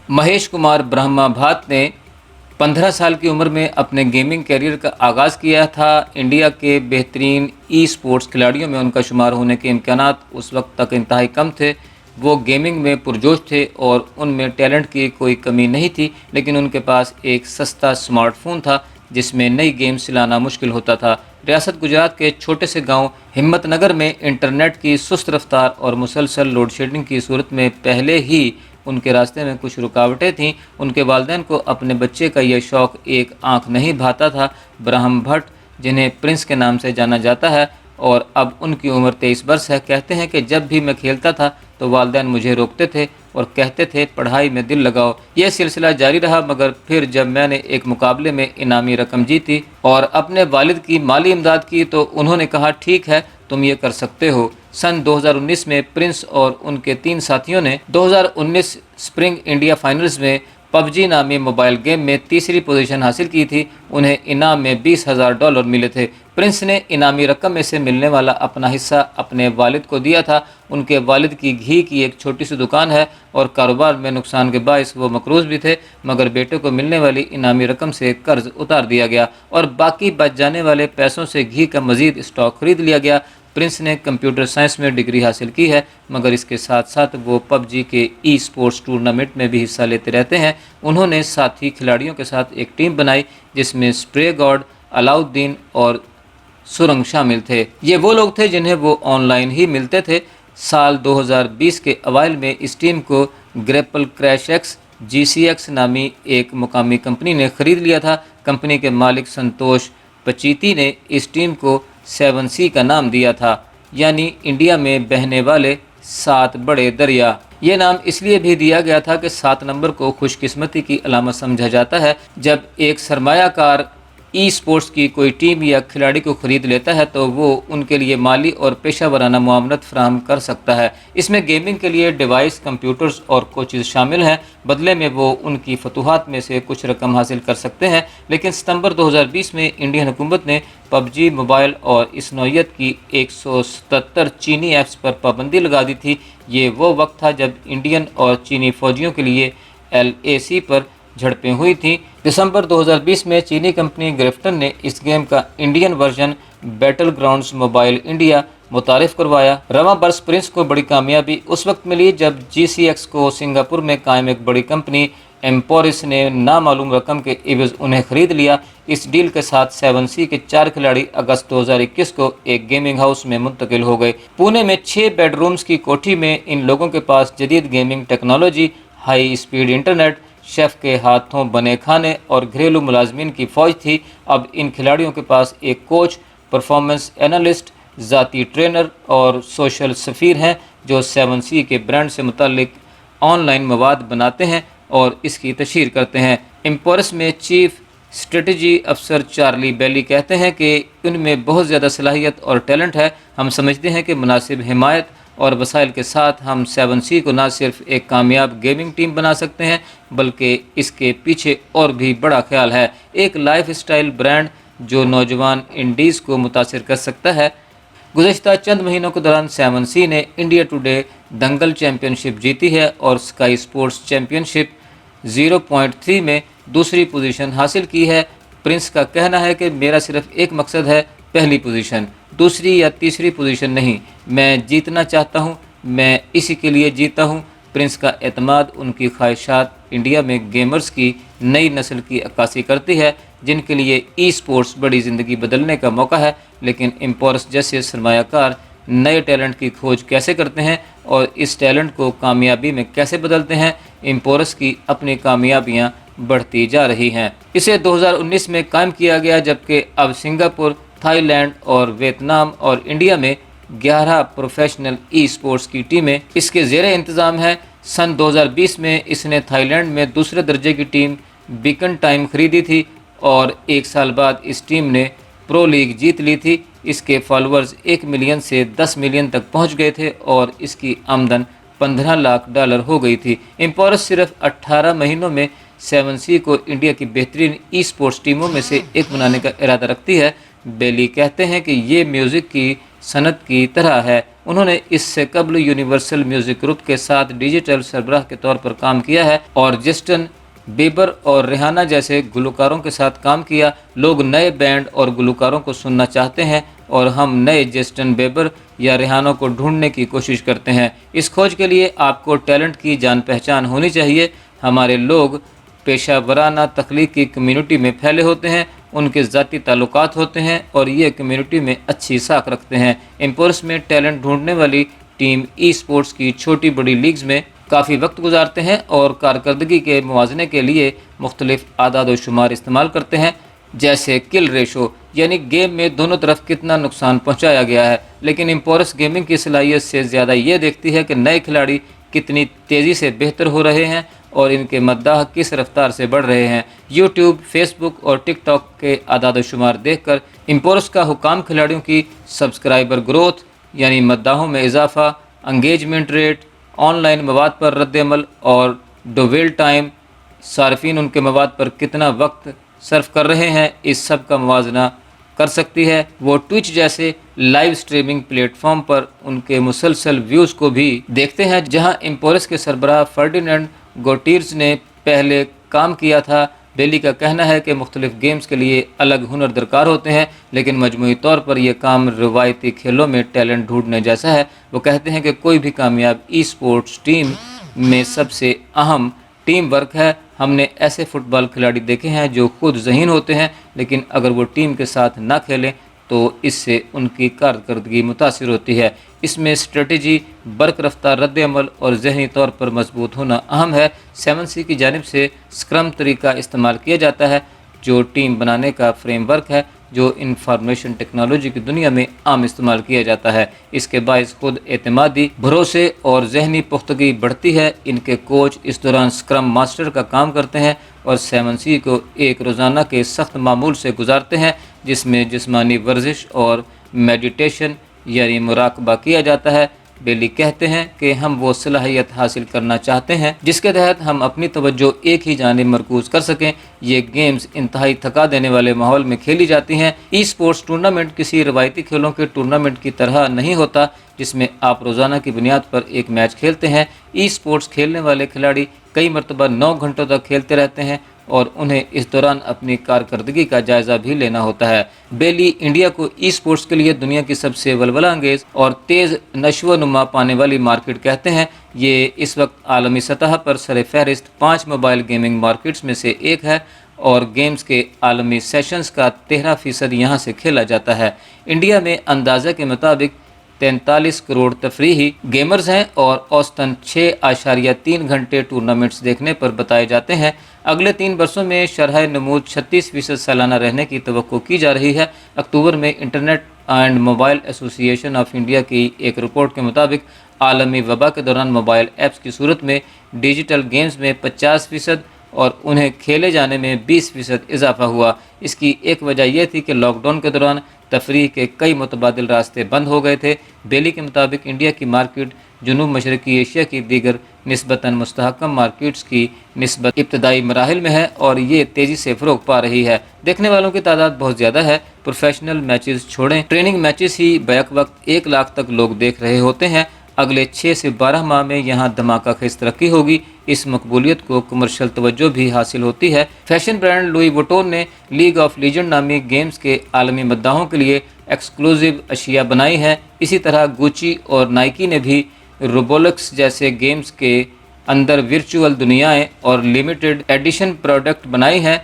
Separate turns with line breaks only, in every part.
مہیش کمار برہما بھات نے 15 سال کی عمر میں اپنے گیمنگ کیریئر کا آغاز کیا تھا۔ انڈیا کے بہترین ای اسپورٹس کھلاڑیوں میں ان کا شمار ہونے کے امکانات اس وقت تک انتہائی کم تھے۔ وہ گیمنگ میں پرجوش تھے اور ان میں ٹیلنٹ کی کوئی کمی نہیں تھی، لیکن ان کے پاس ایک سستا اسمارٹ فون تھا جس میں نئی گیمز چلانا مشکل ہوتا تھا۔ ریاست گجرات کے چھوٹے سے گاؤں ہمت نگر میں انٹرنیٹ کی سست رفتار اور مسلسل لوڈ شیڈنگ کی صورت میں پہلے ہی ان کے راستے میں کچھ رکاوٹیں تھیں۔ ان کے والدین کو اپنے بچے کا یہ شوق ایک آنکھ نہیں بھاتا تھا۔ برہم بھٹ، جنہیں پرنس کے نام سے جانا جاتا ہے اور اب ان کی عمر 23 برس ہے، کہتے ہیں کہ جب بھی میں کھیلتا تھا تو والدین مجھے روکتے تھے اور کہتے تھے پڑھائی میں دل لگاؤ۔ یہ سلسلہ جاری رہا، مگر پھر جب میں نے ایک مقابلے میں انعامی رقم جیتی اور اپنے والد کی مالی امداد کی تو انہوں نے کہا ٹھیک ہے تم یہ کر سکتے ہو۔ سن 2019 میں پرنس اور ان کے 3 ساتھیوں نے 2019 اسپرنگ انڈیا فائنلز میں پب جی نامی موبائل گیم میں تیسری پوزیشن حاصل کی تھی۔ انہیں انعام میں $20,000 ملے تھے۔ پرنس نے انعامی رقم میں سے ملنے والا اپنا حصہ اپنے والد کو دیا تھا۔ ان کے والد کی گھی کی ایک چھوٹی سی دکان ہے اور کاروبار میں نقصان کے باعث وہ مقروض بھی تھے، مگر بیٹے کو ملنے والی انعامی رقم سے قرض اتار دیا گیا اور باقی بچ جانے والے پیسوں سے گھی کا مزید اسٹاک خرید لیا گیا۔ پرنس نے کمپیوٹر سائنس میں ڈگری حاصل کی ہے، مگر اس کے ساتھ ساتھ وہ پب جی کے ای اسپورٹس ٹورنامنٹ میں بھی حصہ لیتے رہتے ہیں۔ انہوں نے ساتھی کھلاڑیوں کے ساتھ ایک ٹیم بنائی جس میں اسپرے گاڈ، علاؤدین اور سرنگ شامل تھے۔ یہ وہ لوگ تھے جنہیں وہ آن لائن ہی ملتے تھے۔ سال 2020 کے اوائل میں اس ٹیم کو گریپل کریش ایکس GCX نامی ایک مقامی کمپنی نے خرید لیا تھا۔ کمپنی کے مالک سنتوش پچیتی نے اس ٹیم کو 7C کا نام دیا تھا، یعنی انڈیا میں بہنے والے 7 بڑے دریا۔ یہ نام اس لیے بھی دیا گیا تھا کہ 7 نمبر کو خوش قسمتی کی علامت سمجھا جاتا ہے۔ جب ایک سرمایہ کار ای اسپورٹس کی کوئی ٹیم یا کھلاڑی کو خرید لیتا ہے تو وہ ان کے لیے مالی اور پیشہ ورانہ معاونت فراہم کر سکتا ہے۔ اس میں گیمنگ کے لیے ڈیوائس، کمپیوٹرز اور کوچز شامل ہیں۔ بدلے میں وہ ان کی فتوحات میں سے کچھ رقم حاصل کر سکتے ہیں، لیکن ستمبر 2020 میں انڈین حکومت نے پب جی موبائل اور اس نوعیت کی 177 چینی ایپس پر پابندی لگا دی تھی۔ یہ وہ وقت تھا جب انڈین اور چینی فوجیوں کے لیے LAC پر جھڑپیں ہوئی تھیں۔ دسمبر 2020 میں چینی کمپنی گرفٹن نے اس گیم کا Indian version battle grounds mobile India متعارف کروایا۔ رواں برس پرنس کو بڑی کامیابی اس وقت ملی جب GCX کو سنگاپور میں قائم ایک بڑی کمپنی ایمپورس نے نامعلوم رقم کے عوض انہیں خرید لیا۔ اس ڈیل کے ساتھ 7C کے 4 کھلاڑی اگست 2021 کو ایک گیمنگ ہاؤس میں منتقل ہو گئے۔ پونے میں 6 بیڈ رومز کی کوٹھی میں ان لوگوں کے پاس جدید gaming technology, high speed internet, chef کے ہاتھوں بنے کھانے اور گھریلو ملازمین کی فوج تھی۔ اب ان کھلاڑیوں کے پاس ایک کوچ، پرفارمنس اینالسٹ، ذاتی ٹرینر اور سوشل سفیر ہیں جو 7C کے برانڈ سے متعلق آن لائن مواد بناتے ہیں اور اس کی تشہیر کرتے ہیں۔ ایمپورس میں چیف اسٹریٹجی افسر چارلی بیلی کہتے ہیں کہ ان میں بہت زیادہ صلاحیت اور ٹیلنٹ ہے۔ ہم سمجھتے ہیں کہ مناسب حمایت اور وسائل کے ساتھ ہم 7C کو نہ صرف ایک کامیاب گیمنگ ٹیم بنا سکتے ہیں بلکہ اس کے پیچھے اور بھی بڑا خیال ہے، ایک لائف اسٹائل برانڈ جو نوجوان انڈیز کو متاثر کر سکتا ہے۔ گزشتہ چند مہینوں کے دوران 7C نے انڈیا ٹوڈے دنگل چیمپئن شپ جیتی ہے اور اسکائی اسپورٹس چیمپئن شپ 0.3 میں دوسری پوزیشن حاصل کی ہے۔ پرنس کا کہنا ہے کہ میرا صرف ایک مقصد ہے، پہلی پوزیشن، دوسری یا تیسری پوزیشن نہیں، میں جیتنا چاہتا ہوں، میں اسی کے لیے جیتا ہوں۔ پرنس کا اعتماد ان کی خواہشات انڈیا میں گیمرز کی نئی نسل کی عکاسی کرتی ہے جن کے لیے ای اسپورٹس بڑی زندگی بدلنے کا موقع ہے۔ لیکن ایمپورس جیسے سرمایہ کار نئے ٹیلنٹ کی کھوج کیسے کرتے ہیں اور اس ٹیلنٹ کو کامیابی میں کیسے بدلتے ہیں؟ ایمپورس کی اپنی کامیابیاں بڑھتی جا رہی ہیں۔ اسے 2019 میں قائم کیا گیا، جبکہ اب سنگاپور، تھائی لینڈ اور ویتنام اور انڈیا میں 11 پروفیشنل ای اسپورٹس کی ٹیمیں اس کے زیر انتظام ہیں۔ سن 2020 میں اس نے تھائی لینڈ میں دوسرے درجے کی ٹیم بیکن ٹائم خریدی تھی اور 1 سال بعد اس ٹیم نے پرو لیگ جیت لی تھی۔ اس کے فالوورز 1 ملین سے 10 ملین تک پہنچ گئے تھے اور اس کی آمدن $15 لاکھ ہو گئی تھی۔ ایمپورس صرف 18 مہینوں میں 7C کو انڈیا کی بہترین ای اسپورٹس ٹیموں میں سے ایک بنانے کا ارادہ رکھتی ہے۔ بیلی کہتے ہیں کہ یہ میوزک کی صنعت کی طرح ہے، انہوں نے اس سے قبل یونیورسل میوزک گروپ کے ساتھ ڈیجیٹل سربراہ کے طور پر کام کیا ہے اور جسٹن بیبر اور ریحانہ جیسے گلوکاروں کے ساتھ کام کیا۔ لوگ نئے بینڈ اور گلوکاروں کو سننا چاہتے ہیں اور ہم نئے جسٹن بیبر یا ریحانہ کو ڈھونڈنے کی کوشش کرتے ہیں۔ اس کھوج کے لیے آپ کو ٹیلنٹ کی جان پہچان ہونی چاہیے۔ ہمارے لوگ پیشہ ورانہ تخلیق کی کمیونٹی میں پھیلے ہوتے ہیں، ان کے ذاتی تعلقات ہوتے ہیں اور یہ کمیونٹی میں اچھی ساکھ رکھتے ہیں۔ ایمپورس میں ٹیلنٹ ڈھونڈنے والی ٹیم ای اسپورٹس کی چھوٹی بڑی لیگز میں کافی وقت گزارتے ہیں اور کارکردگی کے موازنے کے لیے مختلف اعداد و شمار استعمال کرتے ہیں، جیسے کل ریشو یعنی گیم میں دونوں طرف کتنا نقصان پہنچایا گیا ہے۔ لیکن ایمپورس گیمنگ کی صلاحیت سے زیادہ یہ دیکھتی ہے کہ نئے کھلاڑی کتنی تیزی سے بہتر ہو رہے ہیں اور ان کے مداح کس رفتار سے بڑھ رہے ہیں۔ یوٹیوب، فیس بک اور ٹک ٹاک کے اعداد و شمار دیکھ کر ایمپورس کا حکام کھلاڑیوں کی سبسکرائبر گروتھ یعنی مداحوں میں اضافہ، انگیجمنٹ ریٹ، آن لائن مواد پر رد عمل اور ڈویل ٹائم، صارفین ان کے مواد پر کتنا وقت صرف کر رہے ہیں، اس سب کا موازنہ کر سکتی ہے۔ وہ ٹویچ جیسے لائیو سٹریمنگ پلیٹ فارم پر ان کے مسلسل ویوز کو بھی دیکھتے ہیں، جہاں ایمپورس کے سربراہ فرڈینینڈ گوٹیرز نے پہلے کام کیا تھا۔ بیلی کا کہنا ہے کہ مختلف گیمز کے لیے الگ ہنر درکار ہوتے ہیں، لیکن مجموعی طور پر یہ کام روایتی کھیلوں میں ٹیلنٹ ڈھونڈنے جیسا ہے۔ وہ کہتے ہیں کہ کوئی بھی کامیاب ای اسپورٹس ٹیم میں سب سے اہم ٹیم ورک ہے۔ ہم نے ایسے فٹ بال کھلاڑی دیکھے ہیں جو خود ذہین ہوتے ہیں، لیکن اگر وہ ٹیم کے ساتھ نہ کھیلیں تو اس سے ان کی کارکردگی متاثر ہوتی ہے۔ اس میں اسٹریٹجی، برق رفتار رد عمل اور ذہنی طور پر مضبوط ہونا اہم ہے۔ 7C کی جانب سے اسکرم طریقہ استعمال کیا جاتا ہے، جو ٹیم بنانے کا فریم ورک ہے جو انفارمیشن ٹیکنالوجی کی دنیا میں عام استعمال کیا جاتا ہے۔ اس کے باعث خود اعتمادی، بھروسے اور ذہنی پختگی بڑھتی ہے۔ ان کے کوچ اس دوران اسکرم ماسٹر کا کام کرتے ہیں اور 7C کو ایک روزانہ کے سخت معمول سے گزارتے ہیں، جس میں جسمانی ورزش اور میڈیٹیشن یعنی مراقبہ کیا جاتا ہے۔ بیلی کہتے ہیں کہ ہم وہ صلاحیت حاصل کرنا چاہتے ہیں جس کے تحت ہم اپنی توجہ ایک ہی جانب مرکوز کر سکیں۔ یہ گیمز انتہائی تھکا دینے والے ماحول میں کھیلی جاتی ہیں۔ ای اسپورٹس ٹورنامنٹ کسی روایتی کھیلوں کے ٹورنامنٹ کی طرح نہیں ہوتا جس میں آپ روزانہ کی بنیاد پر ایک میچ کھیلتے ہیں۔ ای اسپورٹس کھیلنے والے کھلاڑی کئی مرتبہ 9 گھنٹوں تک کھیلتے رہتے ہیں اور انہیں اس دوران اپنی کارکردگی کا جائزہ بھی لینا ہوتا ہے۔ بیلی انڈیا کو ای اسپورٹس کے لیے دنیا کی سب سے ولولہ انگیز اور تیز نشو و نما پانے والی مارکیٹ کہتے ہیں۔ یہ اس وقت عالمی سطح پر سر فہرست 5 موبائل گیمنگ مارکیٹس میں سے ایک ہے اور گیمز کے عالمی سیشنز کا 13% یہاں سے کھیلا جاتا ہے۔ انڈیا میں اندازے کے مطابق 43 کروڑ تفریحی گیمرز ہیں اور اوسطاً 6.3 گھنٹے ٹورنامنٹس دیکھنے پر بتائے جاتے ہیں۔ اگلے 3 برسوں میں شرح نمود 36% سالانہ رہنے کی توقع کی جا رہی ہے۔ اکتوبر میں انٹرنیٹ اینڈ موبائل ایسوسی ایشن آف انڈیا کی ایک رپورٹ کے مطابق عالمی وبا کے دوران موبائل ایپس کی صورت میں ڈیجیٹل گیمز میں 50% اور انہیں کھیلے جانے میں 20% اضافہ ہوا۔ اس کی ایک وجہ یہ تھی کہ لاک ڈاؤن کے دوران تفریح کے کئی متبادل راستے بند ہو گئے تھے۔ بیلی کے مطابق انڈیا کی مارکیٹ جنوب مشرقی ایشیا کی دیگر نسبتاً مستحکم مارکیٹس کی نسبت ابتدائی مراحل میں ہے اور یہ تیزی سے فروغ پا رہی ہے۔ دیکھنے والوں کی تعداد بہت زیادہ ہے۔ پروفیشنل میچز چھوڑیں، ٹریننگ میچز ہی بیک وقت 1 لاکھ تک لوگ دیکھ رہے ہوتے ہیں۔ اگلے 6 سے 12 ماہ میں یہاں دھماکہ خیز ترقی ہوگی۔ اس مقبولیت کو کمرشل توجہ بھی حاصل ہوتی ہے۔ فیشن برانڈ لوئی وٹون نے لیگ آف لیجنڈ نامی گیمز کے عالمی مداحوں کے لیے ایکسکلوزیو اشیاء بنائی ہیں۔ اسی طرح گوچی اور نائکی نے بھی روبولکس جیسے گیمز کے اندر ورچوئل دنیایں اور لیمیٹڈ ایڈیشن پروڈکٹ بنائی ہیں۔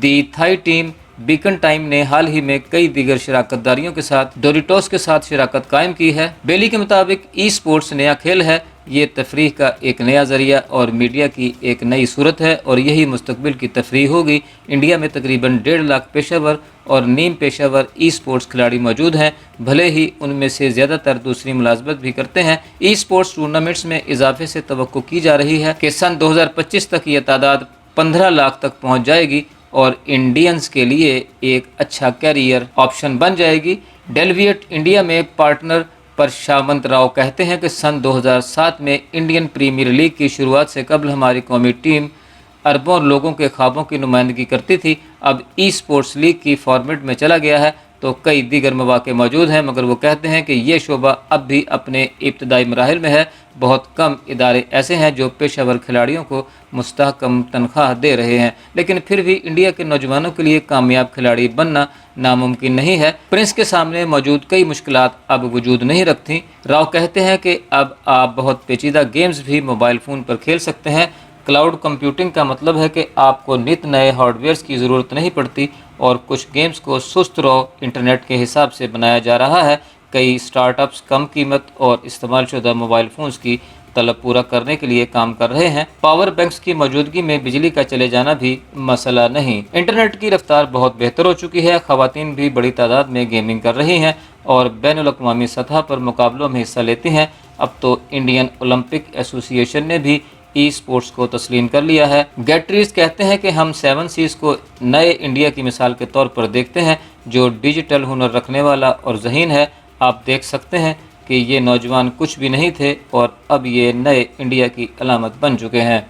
دی تھائی ٹیم بیکن ٹائم نے حال ہی میں کئی دیگر شراکت داریوں کے ساتھ ڈوریٹوس کے ساتھ شراکت قائم کی ہے۔ بیلی کے مطابق ای اسپورٹس نیا کھیل ہے، یہ تفریح کا ایک نیا ذریعہ اور میڈیا کی ایک نئی صورت ہے اور یہی مستقبل کی تفریح ہوگی۔ انڈیا میں تقریباً 1.5 لاکھ پیشہ ور اور نیم پیشہ ور ای اسپورٹس کھلاڑی موجود ہیں، بھلے ہی ان میں سے زیادہ تر دوسری ملازمت بھی کرتے ہیں۔ ای اسپورٹس ٹورنامنٹس میں اضافے سے توقع کی جا رہی ہے کہ سن 2025 تک یہ تعداد 15 لاکھ تک پہنچ جائے گی اور انڈینز کے لیے ایک اچھا کیریئر آپشن بن جائے گی۔ ڈیلویٹ انڈیا میں پارٹنر پرشانت راؤ کہتے ہیں کہ سن 2007 میں انڈین پریمیئر لیگ کی شروعات سے قبل ہماری قومی ٹیم اربوں لوگوں کے خوابوں کی نمائندگی کرتی تھی۔ اب ای اسپورٹس لیگ کی فارمیٹ میں چلا گیا ہے۔ تو کئی دیگر مواقع موجود ہیں، مگر وہ کہتے ہیں کہ یہ شعبہ اب بھی اپنے ابتدائی مراحل میں ہے۔ بہت کم ادارے ایسے ہیں جو پیشہ ور کھلاڑیوں کو مستحکم تنخواہ دے رہے ہیں، لیکن پھر بھی انڈیا کے نوجوانوں کے لیے کامیاب کھلاڑی بننا ناممکن نہیں ہے۔ پرنس کے سامنے موجود کئی مشکلات اب وجود نہیں رکھتی۔ راؤ کہتے ہیں کہ اب آپ بہت پیچیدہ گیمز بھی موبائل فون پر کھیل سکتے ہیں۔ کلاؤڈ کمپیوٹنگ کا مطلب ہے کہ آپ کو نت نئے ہارڈ ویئرز کی ضرورت نہیں پڑتی، اور کچھ گیمز کو سست رو انٹرنیٹ کے حساب سے بنایا جا رہا ہے۔ کئی سٹارٹ اپس کم قیمت اور استعمال شدہ موبائل فونز کی طلب پورا کرنے کے لیے کام کر رہے ہیں۔ پاور بینکس کی موجودگی میں بجلی کا چلے جانا بھی مسئلہ نہیں۔ انٹرنیٹ کی رفتار بہت بہتر ہو چکی ہے، خواتین بھی بڑی تعداد میں گیمنگ کر رہی ہیں اور بین الاقوامی سطح پر مقابلوں میں حصہ لیتی ہیں۔ اب تو انڈین اولمپک ایسوسی ایشن نے بھی ای اسپورٹس کو تسلیم کر لیا ہے۔ گیٹریز کہتے ہیں کہ ہم 7 سیز کو نئے انڈیا کی مثال کے طور پر دیکھتے ہیں، جو ڈیجیٹل ہنر رکھنے والا اور ذہین ہے۔ آپ دیکھ سکتے ہیں کہ یہ نوجوان کچھ بھی نہیں تھے اور اب یہ نئے انڈیا کی علامت بن چکے ہیں۔